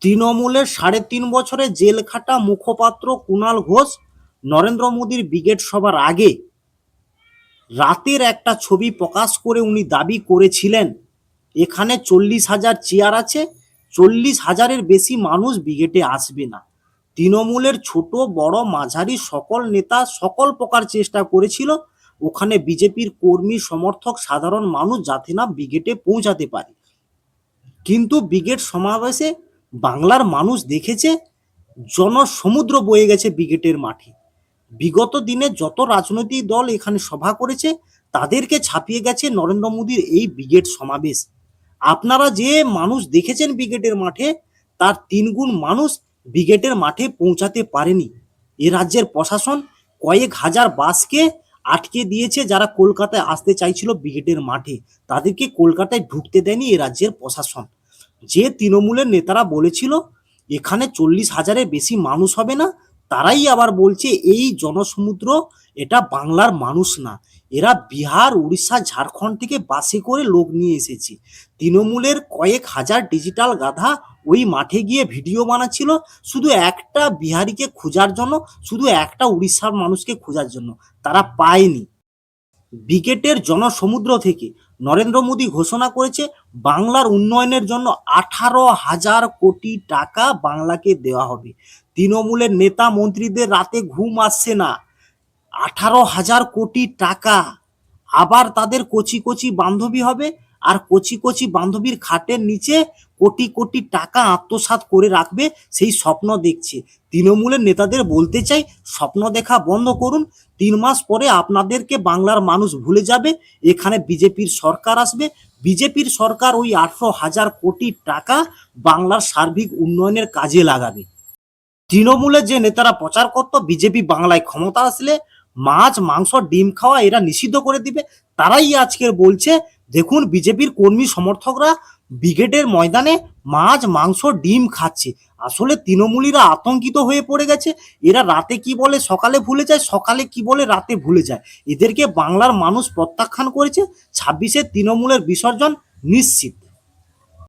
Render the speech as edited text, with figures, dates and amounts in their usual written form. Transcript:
তৃণমূলের ৩.৫ বছরে জেল খাটা মুখপাত্র কুণাল ঘোষ নরেন্দ্র মোদীর ব্রিগেড সভার আগে রাতের একটা ছবি প্রকাশ করে উনি দাবি করেছিলেন এখানে ৪০,০০০ চেয়ার আছে, ৪০,০০০-এর বেশি মানুষ ব্রিগেডে আসবে না। তৃণমূলের ছোট বড় মাঝারি সকল নেতা সকল প্রকার চেষ্টা করেছিল ওখানে বিজেপির কর্মী সমর্থক সাধারণ মানুষ যাতে না ব্রিগেডে পৌঁছাতে পারে। কিন্তু ব্রিগেড সমাবেশে বাংলার মানুষ দেখেছে জনসমুদ্র বয়ে গেছে ব্রিগেডের মাঠে। বিগত দিনে যত রাজনৈতিক দল এখানে সভা করেছে তাদেরকে ছাপিয়ে গেছে নরেন্দ্র মোদীর এই ব্রিগেড সমাবেশ। আপনারা যে মানুষ দেখেছেন ব্রিগেডের মাঠে তার ৩ গুণ মানুষ ব্রিগেডের মাঠে পৌঁছাতে পারেনি। এ রাজ্যের প্রশাসন কয়েক হাজার বাসকে আটকে দিয়েছে, যারা কলকাতায় আসতে চাইছিল ব্রিগেডের মাঠে তাদেরকে কলকাতায় ঢুকতে দেয়নি এ রাজ্যের প্রশাসন। যে তৃণমূলের নেতারা বলেছিল এখানে ৪০,০০০-এর বেশি মানুষ হবে না, তারাই আবার বলছে এই জনসমুদ্র এটা বাংলার মানুষ না, এরা বিহার উড়িষ্যা ঝাড়খণ্ড থেকে বাসে করে লোক নিয়ে এসেছে। তৃণমূলের কয়েক হাজার ডিজিটাল গাধা ওই মাঠে গিয়ে ভিডিও বানাচ্ছিল শুধু একটা বিহারিকে খোঁজার জন্য, শুধু একটা উড়িষ্যার মানুষকে খোঁজার জন্য, তারা পায়নি। ব্রিগেডের জনসমুদ্র থেকে নরেন্দ্র মোদী ঘোষণা করেছে বাংলার উন্নয়নের জন্য 18,000 কোটি টাকা বাংলাকে দেওয়া হবে। তৃণমূলের নেতা মন্ত্রীদের রাতে ঘুম আসছে না। 18,000 কোটি টাকা, আবার তাদের কচি কচি বান্ধবী হবে আর কচি কচি বান্ধবীর খাটের নিচে কোটি কোটি টাকা আত্মসাৎ করে রাখবে, সেই স্বপ্ন দেখছে। তৃণমূলের নেতাদের বলতে চাই স্বপ্ন দেখা বন্ধ করুন। 3 মাস পরে আপনাদেরকে বাংলার মানুষ ভুলে যাবে, এখানে বিজেপির সরকার আসবে। বিজেপির সরকার ওই 18,000 কোটি টাকা বাংলার সার্বিক উন্নয়নের কাজে লাগাবে। তৃণমূলের যে নেতারা প্রচার করতো বিজেপি বাংলায় ক্ষমতা আসলে মাছ মাংস ডিম খাওয়া এরা নিষিদ্ধ করে দিবে, তারাই আজকের বলছে দেখুন বিজেপির কর্মী সমর্থকরা ব্রিগেডের ময়দানে মাছ মাংস ডিম খাচ্ছে। আসলে তৃণমূলীরা আতঙ্কিত হয়ে পড়ে গেছে, এরা রাতে কি বলে সকালে ভুলে যায়, সকালে কি বলে রাতে ভুলে যায়। এদেরকে বাংলার মানুষ প্রত্যাখ্যান করেছে। 26-এ তৃণমূলের বিসর্জন নিশ্চিত।